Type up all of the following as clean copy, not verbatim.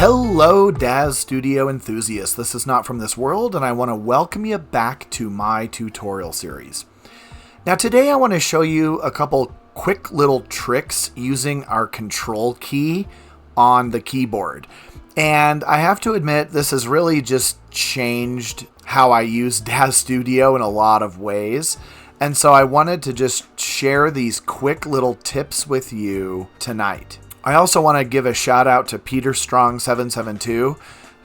Hello, Daz Studio enthusiasts. This is Not From This World, and I want to welcome you back to my tutorial series. Now, today I want to show you a couple quick little tricks using our control key on the keyboard. And I have to admit, this has really just changed how I use Daz Studio in a lot of ways. And so I wanted to just share these quick little tips with you tonight. I also want to give a shout out to Peter Strong 772,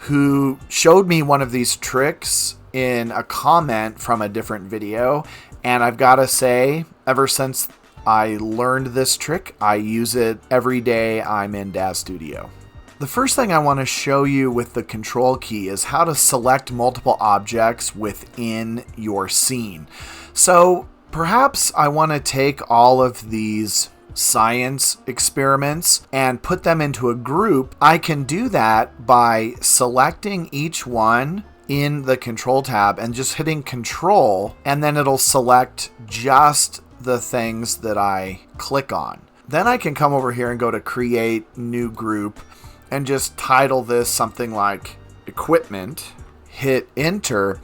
who showed me one of these tricks in a comment from a different video. And I've got to say, ever since I learned this trick, I use it every day I'm in Daz Studio. The first thing I want to show you with the control key is how to select multiple objects within your scene. So perhaps I want to take all of these science experiments and put them into a group. I can do that by selecting each one in the control tab and just hitting control, and then it'll select just the things that I click on. Then I can come over here and go to create new group and just title this something like equipment, hit enter,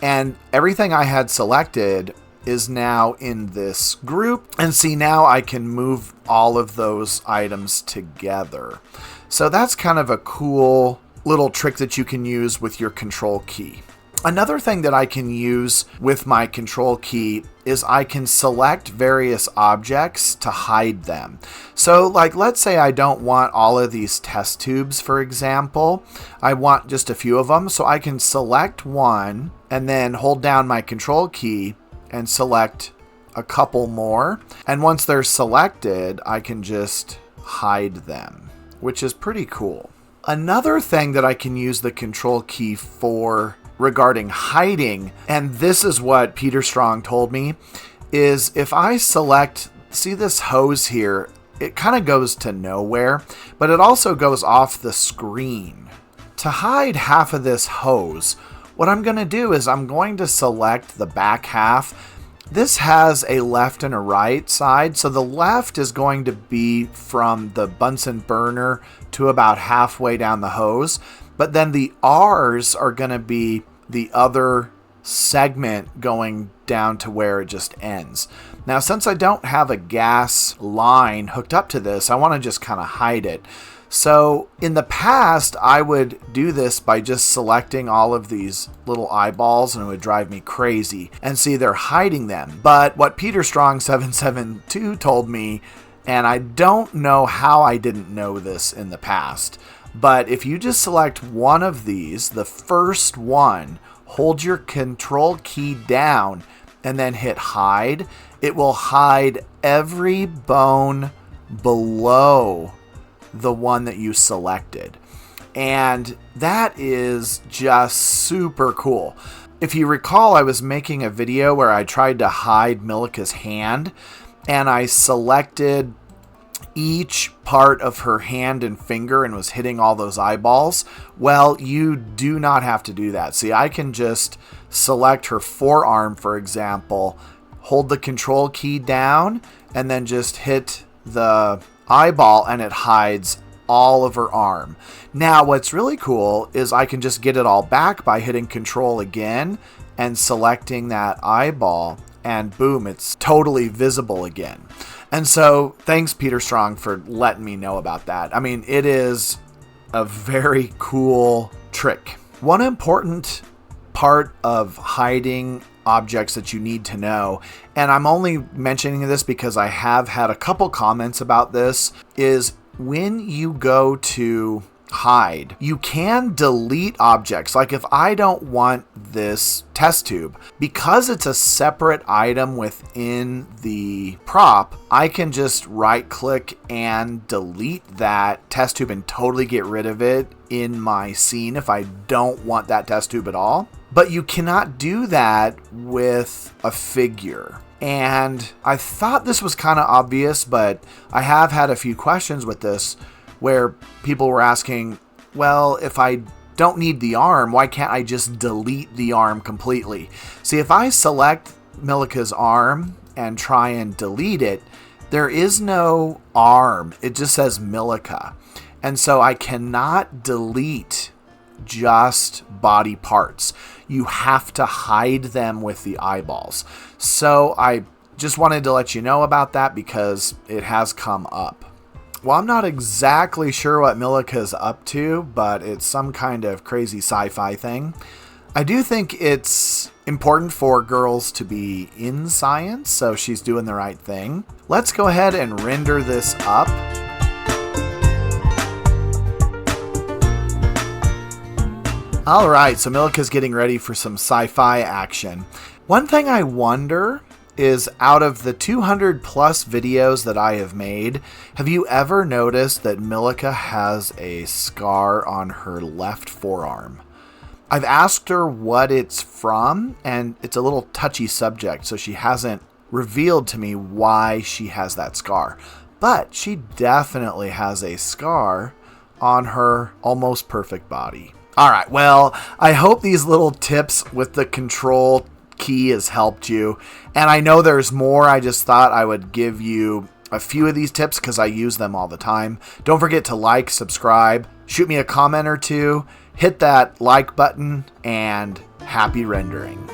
and everything I had selected is now in this group. And see, now I can move all of those items together. So that's kind of a cool little trick that you can use with your control key. Another thing that I can use with my control key is I can select various objects to hide them. So like, let's say I don't want all of these test tubes, for example. I want just a few of them. So I can select one and then hold down my control key and select a couple more. And once they're selected, I can just hide them, which is pretty cool. Another thing that I can use the control key for regarding hiding, and this is what Peter Strong told me, is if I select, see this hose here, it kind of goes to nowhere, but it also goes off the screen. To hide half of this hose, what I'm going to do is I'm going to select the back half. This has a left and a right side, so the left is going to be from the Bunsen burner to about halfway down the hose, but then the R's are going to be the other segment going down to where it just ends. Now, since I don't have a gas line hooked up to this, I want to just kind of hide it. So in the past, I would do this by just selecting all of these little eyeballs, and it would drive me crazy. And see, they're hiding them. But what Peter Strong 772 told me, and I don't know how I didn't know this in the past, but if you just select one of these, the first one, hold your control key down and then hit hide, it will hide every bone below the one that you selected. And that is just super cool. If you recall, I was making a video where I tried to hide Milika's hand, and I selected each part of her hand and finger and was hitting all those eyeballs. Well, you do not have to do that. See, I can just select her forearm, for example, hold the control key down, and then just hit the eyeball, and it hides all of her arm. Now, what's really cool is I can just get it all back by hitting control again and selecting that eyeball, and boom, it's totally visible again. And so thanks, Peter Strong, for letting me know about that. I mean, it is a very cool trick. One important part of hiding objects that you need to know, and I'm only mentioning this because I have had a couple comments about this, is when you go to hide, you can delete objects. Like if I don't want this test tube, because it's a separate item within the prop, I can just right click and delete that test tube and totally get rid of it in my scene if I don't want that test tube at all. But you cannot do that with a figure. And I thought this was kind of obvious, but I have had a few questions with this where people were asking, well, if I don't need the arm, why can't I just delete the arm completely? See, if I select Milika's arm and try and delete it, there is no arm. It just says Milika. And so I cannot delete just body parts. You have to hide them with the eyeballs. So I just wanted to let you know about that because it has come up. Well, I'm not exactly sure what Milika's up to, but it's some kind of crazy sci-fi thing. I do think it's important for girls to be in science, so she's doing the right thing. Let's go ahead and render this up. Alright, so Milika's getting ready for some sci-fi action. One thing I wonder is, out of the 200 plus videos that I have made, have you ever noticed that Milika has a scar on her left forearm? I've asked her what it's from, and it's a little touchy subject, so she hasn't revealed to me why she has that scar. But she definitely has a scar on her almost perfect body. Alright, well, I hope these little tips with the control key has helped you. And I know there's more. I just thought I would give you a few of these tips because I use them all the time. Don't forget to like, subscribe, shoot me a comment or two, hit that like button, and happy rendering.